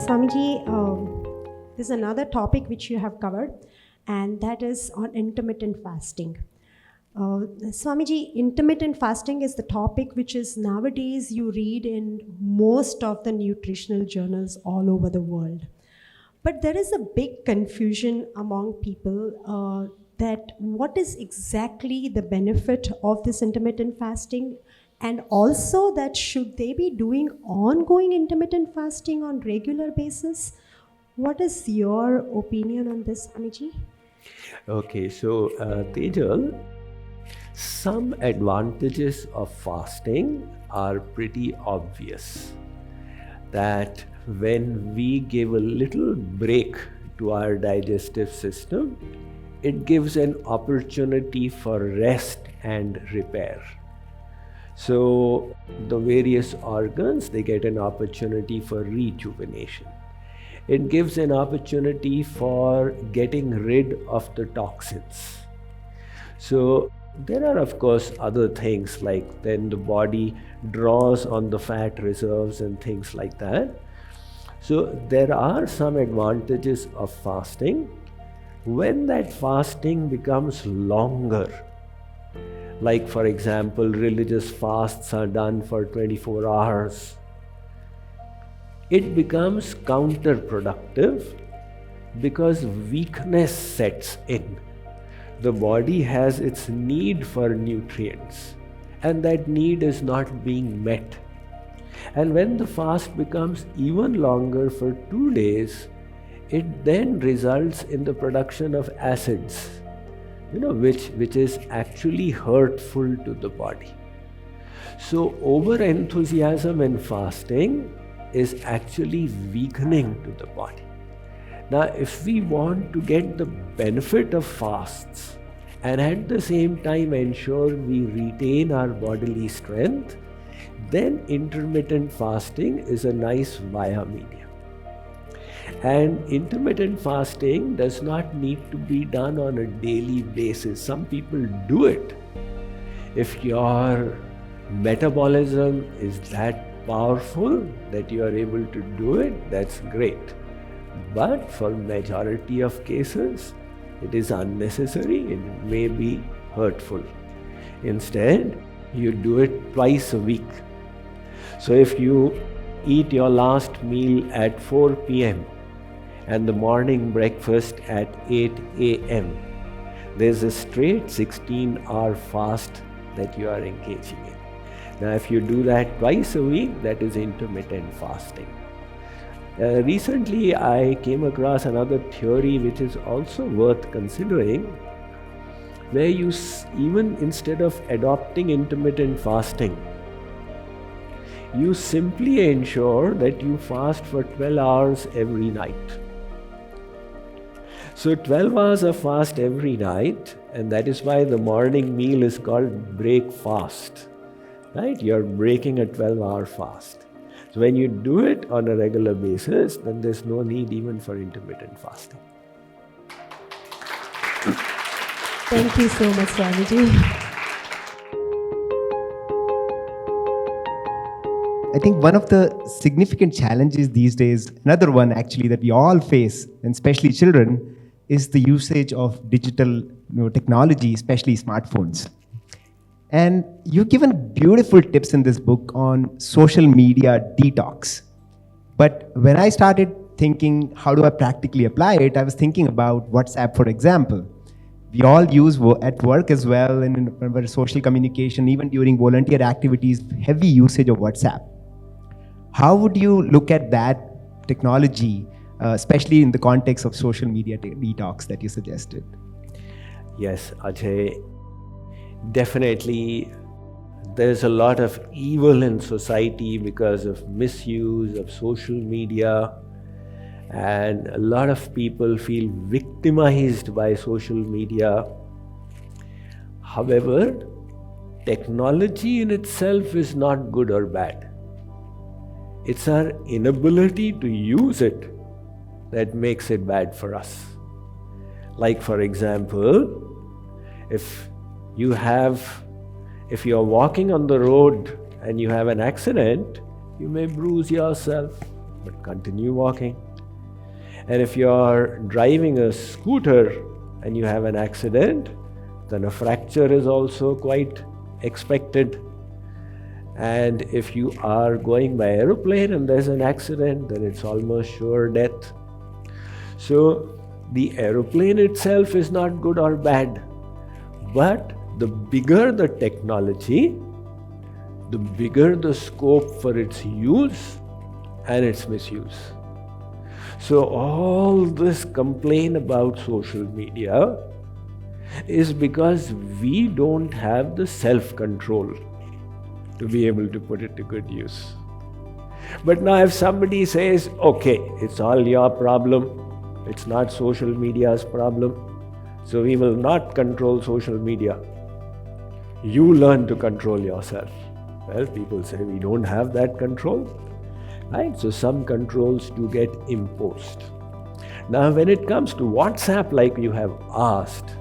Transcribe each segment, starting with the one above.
Swamiji, there's another topic which you have covered, and that is on intermittent fasting. Swamiji, intermittent fasting is the topic which is nowadays you read in most of the nutritional journals all over the world. But there is a big confusion among people that what is exactly the benefit of this intermittent fasting, and also that should they be doing ongoing intermittent fasting on regular basis? What is your opinion on this, Swamiji? Okay, so Tejal, some advantages of fasting are pretty obvious. That when we give a little break to our digestive system, it gives an opportunity for rest and repair. So the various organs, they get an opportunity for rejuvenation. It gives an opportunity for getting rid of the toxins. So there are of course other things, like then the body draws on the fat reserves and things like that. So there are some advantages of fasting. When that fasting becomes longer, like for example, religious fasts are done for 24 hours, it becomes counterproductive because weakness sets in. The body has its need for nutrients, and that need is not being met. And when the fast becomes even longer for 2 days, it then results in the production of acids, which is actually hurtful to the body. So over-enthusiasm in fasting is actually weakening to the body. Now, if we want to get the benefit of fasts and at the same time ensure we retain our bodily strength, then intermittent fasting is a nice via medium. And intermittent fasting does not need to be done on a daily basis. Some people do it. If your metabolism is that powerful that you are able to do it, that's great. But for majority of cases, it is unnecessary, it may be hurtful. Instead, you do it twice a week. So if you eat your last meal at 4 p.m. and the morning breakfast at 8 a.m., there's a straight 16-hour fast that you are engaging in. Now, if you do that twice a week, that is intermittent fasting. Recently, I came across another theory which is also worth considering, where you even instead of adopting intermittent fasting, you simply ensure that you fast for 12 hours every night. So 12 hours of fast every night, and that is why the morning meal is called break fast, right? You're breaking a 12-hour fast. So when you do it on a regular basis, then there's no need even for intermittent fasting. Thank you so much, Swamiji. I think one of the significant challenges these days, another one actually that we all face, and especially children, is the usage of digital technology, especially smartphones. And you've given beautiful tips in this book on social media detox. But when I started thinking, how do I practically apply it, I was thinking about WhatsApp, for example. We all use at work as well, and in our social communication, even during volunteer activities, heavy usage of WhatsApp. How would you look at that technology, especially in the context of social media detox that you suggested? Yes, Ajay, definitely there's a lot of evil in society because of misuse of social media, and a lot of people feel victimized by social media. However, technology in itself is not good or bad. It's our inability to use it that makes it bad for us. Like for example, if you're walking on the road and you have an accident, you may bruise yourself, but continue walking. And if you're driving a scooter and you have an accident, then a fracture is also quite expected. And if you are going by aeroplane and there's an accident, then it's almost sure death. So the aeroplane itself is not good or bad, but the bigger the technology, the bigger the scope for its use and its misuse. So all this complaint about social media is because we don't have the self-control to be able to put it to good use. But now if somebody says, okay, it's all your problem, it's not social media's problem, so we will not control social media. You learn to control yourself. Well, people say we don't have that control, right? So some controls do get imposed. Now when it comes to WhatsApp, like you have asked,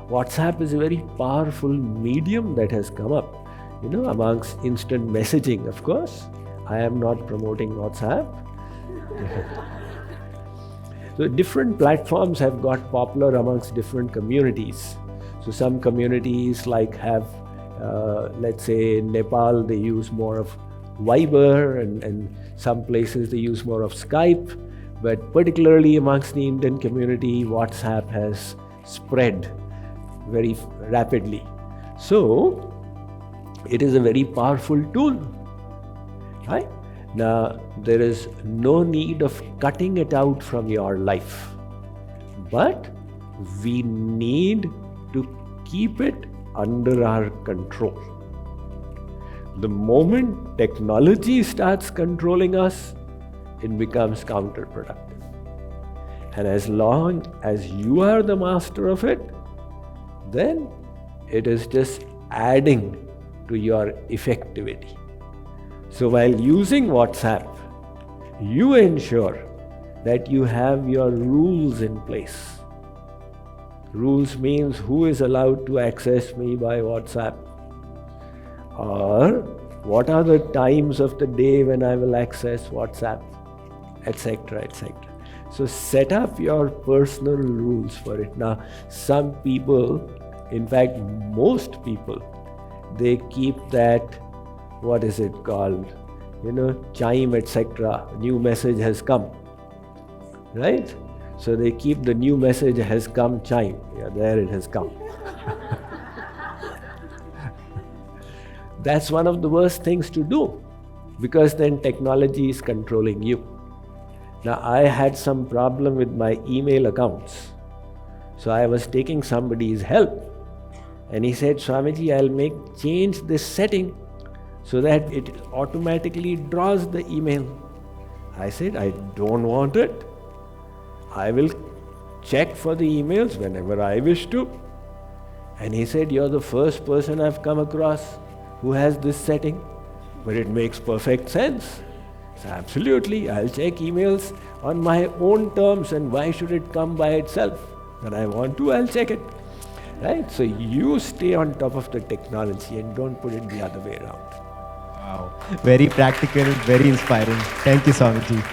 WhatsApp is a very powerful medium that has come up, amongst instant messaging, of course. I am not promoting WhatsApp. So different platforms have got popular amongst different communities. So some communities have, let's say in Nepal, they use more of Viber, and some places they use more of Skype. But particularly amongst the Indian community, WhatsApp has spread very rapidly. So it is a very powerful tool, right? Now, there is no need of cutting it out from your life, but we need to keep it under our control. The moment technology starts controlling us, it becomes counterproductive. And as long as you are the master of it, then it is just adding to your effectivity. So while using WhatsApp, you ensure that you have your rules in place. Rules means who is allowed to access me by WhatsApp, or what are the times of the day when I will access WhatsApp, etc., etc. So set up your personal rules for it. Now, some people, in fact most people, they keep that, what is it called, chime, etc. New message has come, right? So they keep the new message has come chime. Yeah, there it has come. That's one of the worst things to do, because then technology is controlling you. Now, I had some problem with my email accounts. So I was taking somebody's help, and he said, Swamiji, I'll change this setting so that it automatically draws the email. I said, I don't want it. I will check for the emails whenever I wish to. And he said, you're the first person I've come across who has this setting, but it makes perfect sense. So absolutely, I'll check emails on my own terms, and why should it come by itself? When I want to, I'll check it. Right? So you stay on top of the technology and don't put it the other way around. Wow. Very practical, very inspiring. Thank you, Swamiji.